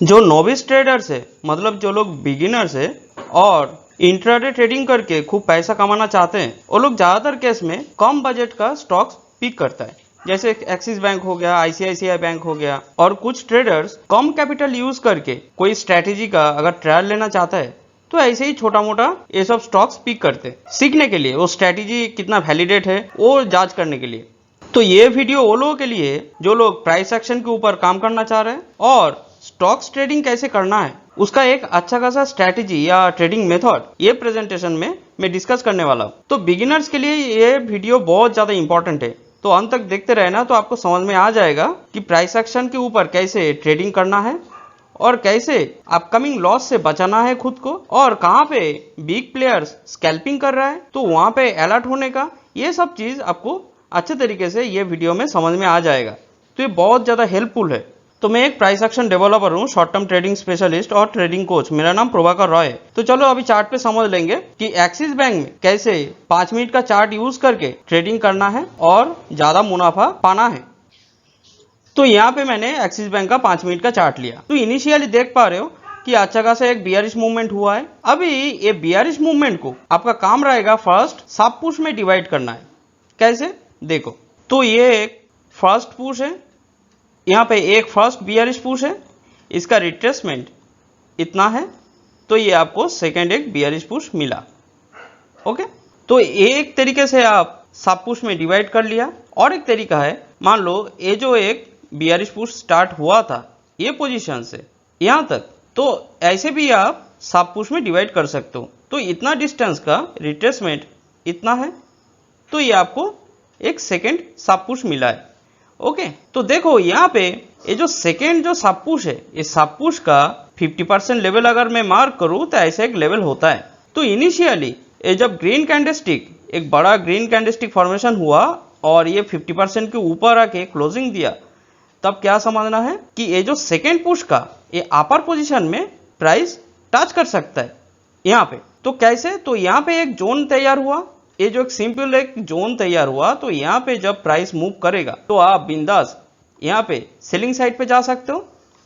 जो novice traders है, मतलब जो लोग बिगिनर्स है और इंट्राडे ट्रेडिंग करके खूब पैसा कमाना चाहते हैं, वो लोग ज्यादातर केस में कम बजट का स्टॉक्स पिक करता है। जैसे एक्सिस बैंक हो गया, आईसीआईसीआई बैंक हो गया। और कुछ ट्रेडर्स कम कैपिटल यूज करके कोई स्ट्रेटेजी का अगर ट्रायल लेना चाहता है तो ऐसे ही छोटा मोटा ये सब स्टॉक्स पिक करते हैं, सीखने के लिए, वो स्ट्रेटेजी कितना वैलिडेट है वो जांच करने के लिए। तो ये वीडियो वो लोगों के लिए जो लोग प्राइस एक्शन के ऊपर काम करना चाह रहे हैं और स्टॉक्स ट्रेडिंग कैसे करना है उसका एक अच्छा खासा स्ट्रेटेजी या ट्रेडिंग मेथड ये प्रेजेंटेशन में मैं डिस्कस करने वाला हूँ। तो बिगिनर्स के लिए ये वीडियो बहुत ज्यादा इंपॉर्टेंट है, तो अंत तक देखते रहना, तो आपको समझ में आ जाएगा कि प्राइस एक्शन के ऊपर कैसे ट्रेडिंग करना है और कैसे अपकमिंग लॉस से बचाना है खुद को, और कहाँ पे बिग प्लेयर्स स्कैल्पिंग कर रहा है तो वहां पे अलर्ट होने का, ये सब चीज आपको अच्छे तरीके से ये वीडियो में समझ में आ जाएगा। तो ये बहुत ज्यादा हेल्पफुल है। तो मैं एक प्राइस एक्शन डेवलपर हूँ, शॉर्ट टर्म ट्रेडिंग स्पेशलिस्ट और ट्रेडिंग कोच। मेरा नाम प्रभाकर रॉय है। तो चलो अभी चार्ट पे समझ लेंगे कि एक्सिस बैंक में कैसे 5 मिनट का चार्ट यूज करके ट्रेडिंग करना है और ज्यादा मुनाफा पाना है। तो यहाँ पे मैंने एक्सिस बैंक का 5 मिनट का चार्ट लिया। तो इनिशियली देख पा रहे हो कि अच्छा खासा एक बियरिश मूवमेंट हुआ है। अभी ये बियरिश मूवमेंट को आपका काम रहेगा फर्स्ट सब पुश में डिवाइड करना है। कैसे देखो, तो ये एक फर्स्ट पुश है, यहाँ पे एक फर्स्ट बियरिश पुश है, इसका रिट्रेसमेंट इतना है, तो ये आपको सेकेंड एक बियरिश पुश मिला। ओके, तो एक तरीके से आप सब पुश में डिवाइड कर लिया। और एक तरीका है, मान लो ये जो एक बियरिश पुश स्टार्ट हुआ था ये पोजीशन से यहाँ तक, तो ऐसे भी आप सब पुश में डिवाइड कर सकते हो। तो इतना डिस्टेंस का रिट्रेसमेंट इतना है, तो ये आपको एक सेकेंड सब पुश मिला है। ओके, तो देखो यहाँ पे ये जो सेकेंड जो सब पुश है, ये सब पुश का 50% लेवल अगर मैं मार्क करूँ तो ऐसा एक लेवल होता है। तो इनिशियली ये जब ग्रीन कैंडलस्टिक, एक बड़ा ग्रीन कैंडलस्टिक फॉर्मेशन हुआ और ये 50% के ऊपर आके क्लोजिंग दिया, तब क्या समझना है कि ये जो सेकेंड पुश का ये अपर पोजीशन में प्राइस टच कर सकता है यहाँ पे। तो कैसे, तो यहाँ पे एक जोन तैयार हुआ, ये जो एक सिंपल एक जोन तैयार हुआ, तो यहाँ पे जब प्राइस मूव करेगा तो आप बिंदास यहाँ पे सेलिंग साइड पे जा सकते हो,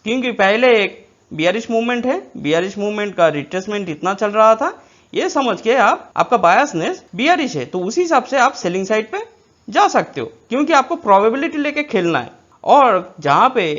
क्योंकि पहले एक बियरिश मूवमेंट है, बियरिश मूवमेंट का रिट्रेसमेंट इतना चल रहा था, ये समझ के आप आपका बायसनेस बियरिश है, तो उसी हिसाब से आप सेलिंग साइड पे जा सकते हो, क्योंकि आपको प्रोबेबिलिटी लेके खेलना है। और जहाँ पे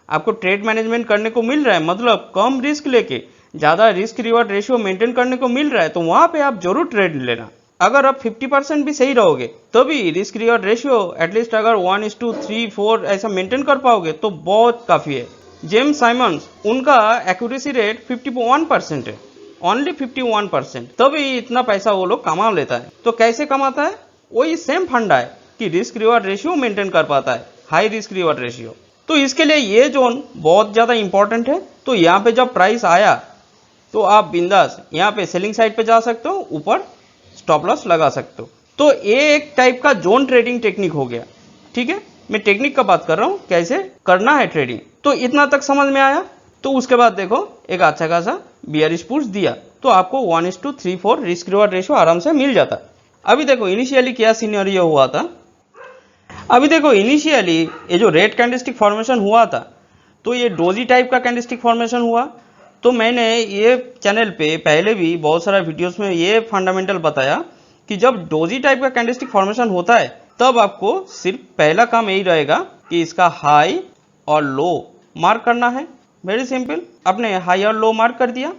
आपको ट्रेड मैनेजमेंट करने को मिल रहा है, मतलब कम रिस्क लेके ज्यादा रिस्क रिवॉर्ड रेशियो मेंटेन करने को मिल रहा है, तो वहां पे आप जरूर ट्रेड लेना। अगर आप 50% भी सही रहोगे तो भी रिस्क रिवॉर्ड रेशियो एटलीस्ट अगर 1:3-4 ऐसा मेंटेन कर पाओगे तो बहुत काफी है। जेम्स साइमंस, उनका एक्यूरेसी रेट 51% है, ओनली 51%, तभी इतना पैसा वो लोग कमा लेता है। तो कैसे कमाता है, वही सेम फंडा है कि रिस्क रिवॉर्ड रेशियो मेंटेन कर पाता है, हाई रिस्क रिवॉर्ड रेशियो। तो इसके लिए ये जोन बहुत ज्यादा इंपॉर्टेंट है। तो यहाँ पे जब प्राइस आया तो आप बिंदास यहाँ पे सेलिंग साइड पे जा सकते हो, ऊपर स्टॉप लॉस लगा सकते हो। तो ये एक टाइप का जोन ट्रेडिंग टेक्निक हो गया। ठीक है, मैं टेक्निक का बात कर रहा हूँ, कैसे करना है ट्रेडिंग। तो इतना तक समझ में आया। तो उसके बाद देखो एक अच्छा खासा बियरिश पुश दिया, तो आपको 1:3-4 रिस्क रिवॉर्ड रेशियो आराम से मिल जाता। अभी देखो इनिशियली क्या सिनेरियो हुआ था। अभी देखो इनिशियली ये जो रेड कैंडलस्टिक फॉर्मेशन हुआ था, तो ये डोजी टाइप का कैंडलस्टिक फॉर्मेशन हुआ। तो मैंने ये चैनल पे पहले भी बहुत सारा वीडियोस में ये फंडामेंटल बताया कि जब डोजी टाइप का कैंडलस्टिक फॉर्मेशन होता है तब आपको सिर्फ पहला काम यही रहेगा कि इसका हाई और लो मार्क करना है। वेरी सिंपल, आपने हाई और लो मार्क कर दिया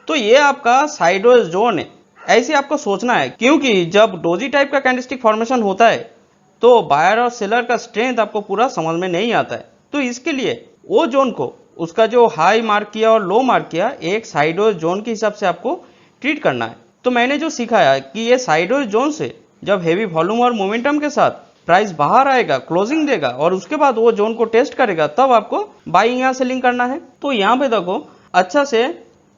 तो ये आपका साइडवेज जोन है, ऐसे आपको सोचना है। क्योंकि जब डोजी टाइप का कैंडलस्टिक फॉर्मेशन होता है तो बायर और सेलर का स्ट्रेंथ आपको पूरा समझ में नहीं आता है। तो इसके लिए वो जोन को, उसका जो हाई मार्क किया और लो मार्क किया, एक साइडवेज जोन के हिसाब से आपको ट्रीट करना है। तो मैंने जो सिखाया कि ये साइडवेज जोन से जब हेवी वॉल्यूम और मोमेंटम के साथ प्राइस बाहर आएगा, क्लोजिंग देगा और उसके बाद वो जोन को टेस्ट करेगा, तब आपको बाइंग या सेलिंग करना है। तो यहाँ पे देखो अच्छा से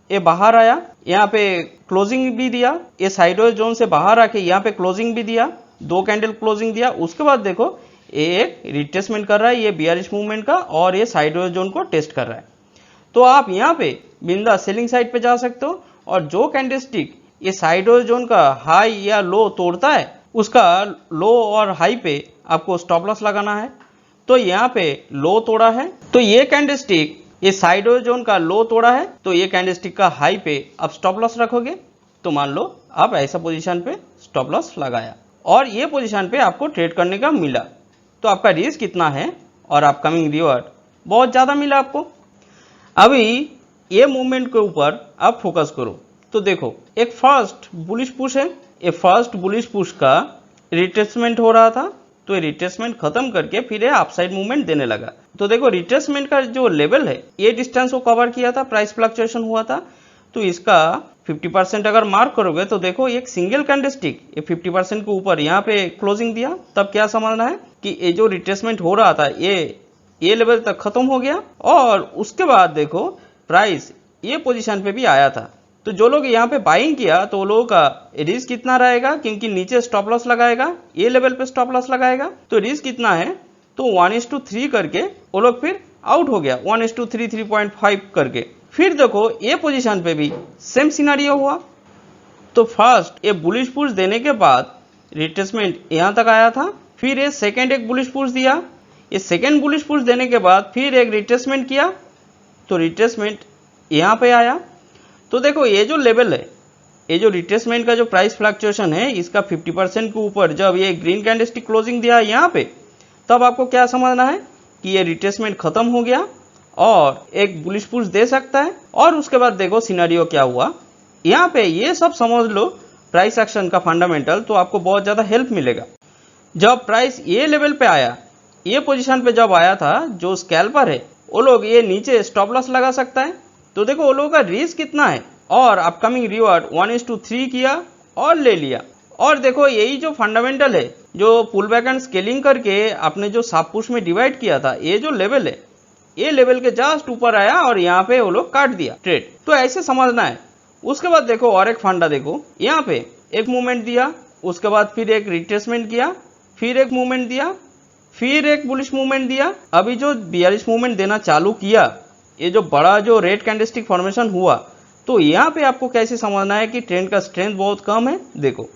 ये बाहर आया, यहाँ पे क्लोजिंग भी दिया, ये साइडवेज जोन से बाहर आके यहाँ पे क्लोजिंग भी दिया, 2 कैंडल क्लोजिंग दिया। उसके बाद देखो ये एक रिट्रेसमेंट कर रहा है, ये बियरिश मूवमेंट का, और ये साइडवेज जोन को टेस्ट कर रहा है। तो आप यहाँ पे बिंदा सेलिंग साइड पे जा सकते हो। और जो कैंडलस्टिक ये साइडवेज जोन का हाई या लो तोड़ता है, उसका लो और हाई पे आपको स्टॉप लॉस लगाना है। तो यहाँ पे लो तोड़ा है, तो ये कैंडलस्टिक ये साइडवेज जोन का लो तोड़ा है तो ये कैंडलस्टिक का हाई पे अब स्टॉप लॉस रखोगे, तो मान लो आप ऐसा पोजीशन पे स्टॉप लॉस लगाया और ये पोजीशन पे आपको ट्रेड करने का मिला, तो आपका रिस्क कितना है और अपकमिंग रिवॉर्ड बहुत ज़्यादा मिला आपको। अभी ये मूवमेंट के ऊपर आप फोकस करो, तो देखो एक फर्स्ट बुलिश पुश है, ये फर्स्ट बुलिश पुश का रिट्रेसमेंट हो रहा था, तो ये रिट्रेसमेंट खत्म करके फिर ये अपसाइड मूवमेंट देने लगा। तो देखो रिट्रेसमेंट का जो लेवल है ये डिस्टेंस को कवर किया था, प्राइस फ्लक्चुएशन हुआ था, तो इसका 50% अगर मार्क करोगे तो देखो एक सिंगल कैंडलस्टिक ये 50% के ऊपर यहाँ पे क्लोजिंग दिया, तब क्या समझना है कि ये जो रिट्रेसमेंट हो रहा था ये लेवल तक खत्म हो गया और उसके बाद देखो प्राइस ये पोजीशन पे भी आया था। तो जो लोग यहाँ पे बाइंग किया तो वो लोगों का रिस्क कितना रहेगा, क्योंकि नीचे स्टॉप लॉस लगाएगा, ये लेवल पे स्टॉप लॉस लगाएगा, तो रिस्क कितना है, तो 1:3 करके वो लोग फिर आउट हो गया, 1:3 3.5 करके। फिर देखो ये पोजीशन पे भी सेम सिनारियो हुआ, तो फर्स्ट ये बुलिश पुश देने के बाद रिट्रेसमेंट यहाँ तक आया था, फिर ये सेकेंड एक बुलिश पुश दिया, ये सेकेंड बुलिश पुश देने के बाद फिर एक रिट्रेसमेंट किया, तो रिट्रेसमेंट यहाँ पे आया। तो देखो ये जो लेवल है, ये जो रिट्रेसमेंट का जो प्राइस फ्लक्चुएशन है इसका 50% के ऊपर जब ये ग्रीन कैंडलस्टिक क्लोजिंग दिया यहाँ पे, तब आपको क्या समझना है कि ये रिट्रेसमेंट खत्म हो गया और एक बुलिश पुश दे सकता है। और उसके बाद देखो सिनेरियो क्या हुआ यहाँ पे, ये सब समझ लो प्राइस एक्शन का फंडामेंटल, तो आपको बहुत ज़्यादा हेल्प मिलेगा। जब प्राइस ये लेवल पे आया, ये पोजीशन पे जब आया था, जो स्कैल्पर है वो लोग ये नीचे स्टॉप लॉस लगा सकता है, तो देखो वो लोगों का रिस्क कितना है और अपकमिंग रिवॉर्ड 1:3 किया और ले लिया। और देखो यही जो फंडामेंटल है, जो पुल बैक एंड स्केलिंग करके आपने जो साब पुश में डिवाइड किया था, ये जो लेवल है ये लेवल के जस्ट ऊपर आया और यहाँ पे वो लोग काट दिया ट्रेड, तो ऐसे समझना है। उसके बाद देखो और एक फंडा देखो, यहाँ पे एक मूवमेंट दिया, उसके बाद फिर एक रिट्रेसमेंट किया, फिर एक मूवमेंट दिया, फिर एक बुलिश मूवमेंट दिया, अभी जो बियरिश मूवमेंट देना चालू किया, ये जो बड़ा जो रेड कैंडलस्टिक फॉर्मेशन हुआ, तो यहाँ पे आपको कैसे समझना है कि ट्रेंड का स्ट्रेंथ बहुत कम है। देखो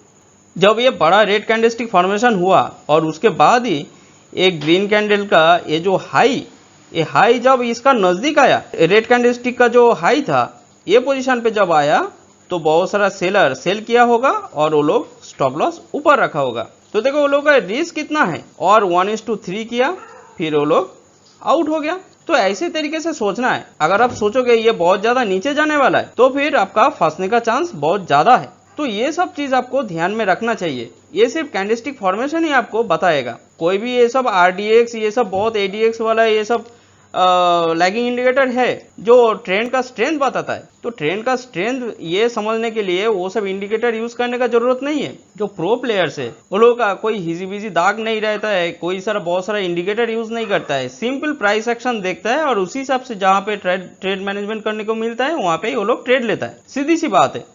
जब ये बड़ा रेड कैंडलस्टिक फॉर्मेशन हुआ और उसके बाद ही एक ग्रीन कैंडल का ये जो हाई, ये हाई जब इसका नजदीक आया, रेड कैंडलस्टिक का जो हाई था ये पोजीशन पे जब आया, तो बहुत सारा सेलर सेल किया होगा और वो लोग स्टॉप लॉस ऊपर रखा होगा। तो देखो वो लोग का रिस्क कितना है और 1:3 किया, फिर वो लोग आउट हो गया। तो ऐसे तरीके से सोचना है। अगर आप सोचोगे ये बहुत ज्यादा नीचे जाने वाला है, तो फिर आपका फंसने का चांस बहुत ज्यादा है। तो ये सब चीज आपको ध्यान में रखना चाहिए। ये सिर्फ कैंडलस्टिक फॉर्मेशन ही आपको बताएगा, कोई भी ये सब आरडीएक्स, ये सब बहुत एडीएक्स वाला ये सब लैगिंग इंडिकेटर है जो ट्रेंड का स्ट्रेंथ बताता है। तो ट्रेंड का स्ट्रेंथ ये समझने के लिए वो सब इंडिकेटर यूज करने का जरूरत नहीं है। जो प्रो प्लेयर्स है वो लोगों का कोई हिजी बिजी दाग नहीं रहता है, कोई सारा बहुत सारा इंडिकेटर यूज नहीं करता है, सिंपल प्राइस एक्शन देखता है और उसी हिसाब से जहाँ पे ट्रेड मैनेजमेंट करने को मिलता है वहां पे वो लोग ट्रेड लेता है, सीधी सी बात है।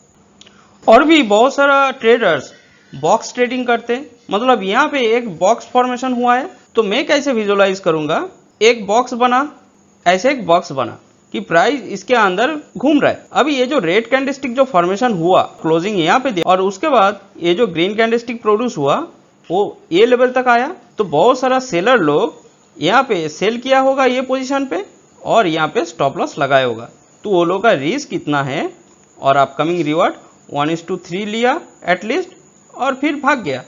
और भी बहुत सारा ट्रेडर्स बॉक्स ट्रेडिंग करते हैं, मतलब यहाँ पे एक बॉक्स फॉर्मेशन हुआ है, तो मैं कैसे विजुअलाइज करूंगा, एक बॉक्स बना, ऐसे एक बॉक्स बना कि प्राइस इसके अंदर घूम रहा है। अभी ये जो रेड कैंडलस्टिक जो फॉर्मेशन हुआ, क्लोजिंग यहाँ पे दिया और उसके बाद ये जो ग्रीन कैंडलस्टिक प्रोड्यूस हुआ वो ये लेवल तक आया, तो बहुत सारा सेलर लोग यहाँ पे सेल किया होगा ये पोजीशन पे और यहाँ पे स्टॉप लॉस लगाया होगा। तो वो लोग का रिस्क कितना है और अपकमिंग रिवॉर्ड 1:3 लिया एटलीस्ट और फिर भाग गया,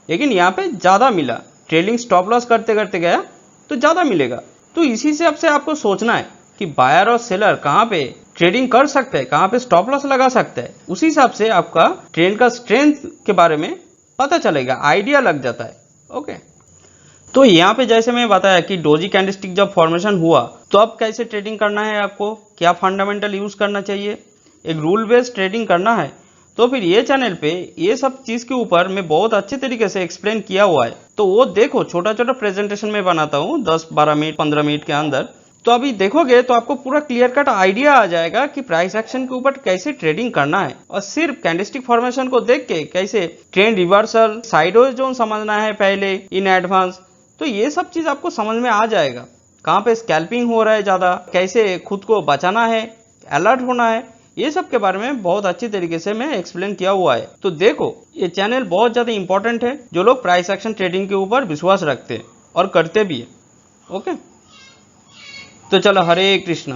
लेकिन यहाँ पे ज़्यादा मिला, ट्रेलिंग स्टॉप लॉस करते करते गया तो ज़्यादा मिलेगा। तो इसी हिसाब से आपको सोचना है कि बायर और सेलर कहाँ पे ट्रेडिंग कर सकते हैं, कहाँ पे स्टॉप लॉस लगा सकते हैं, उसी हिसाब से आपका ट्रेंड का स्ट्रेंथ के बारे में पता चलेगा, आइडिया लग जाता है। ओके, तो यहाँ पे जैसे मैं बताया कि डोजी कैंडलस्टिक जब फॉर्मेशन हुआ तो अब कैसे ट्रेडिंग करना है, आपको क्या फंडामेंटल यूज करना चाहिए, एक रूल बेस्ड ट्रेडिंग करना है, तो फिर ये चैनल पे ये सब चीज के ऊपर मैं बहुत अच्छे तरीके से एक्सप्लेन किया हुआ है। तो वो देखो, छोटा छोटा प्रेजेंटेशन में बनाता हूँ 10-12 मिनट 15 मिनट के अंदर, तो अभी देखोगे तो आपको पूरा क्लियर कट आइडिया आ जाएगा कि प्राइस एक्शन के ऊपर कैसे ट्रेडिंग करना है और सिर्फ कैंडलस्टिक फॉर्मेशन को देख के कैसे ट्रेंड रिवर्सल, साइडवेज जोन समझना है पहले इन एडवांस। तो ये सब चीज आपको समझ में आ जाएगा, कहाँ पे स्कैल्पिंग हो रहा है ज्यादा, कैसे खुद को बचाना है, अलर्ट होना है, ये सब के बारे में बहुत अच्छी तरीके से मैं एक्सप्लेन किया हुआ है। तो देखो ये चैनल बहुत ज्यादा इंपॉर्टेंट है जो लोग प्राइस एक्शन ट्रेडिंग के ऊपर विश्वास रखते हैं और करते भी है। ओके, तो चलो हरे कृष्णा।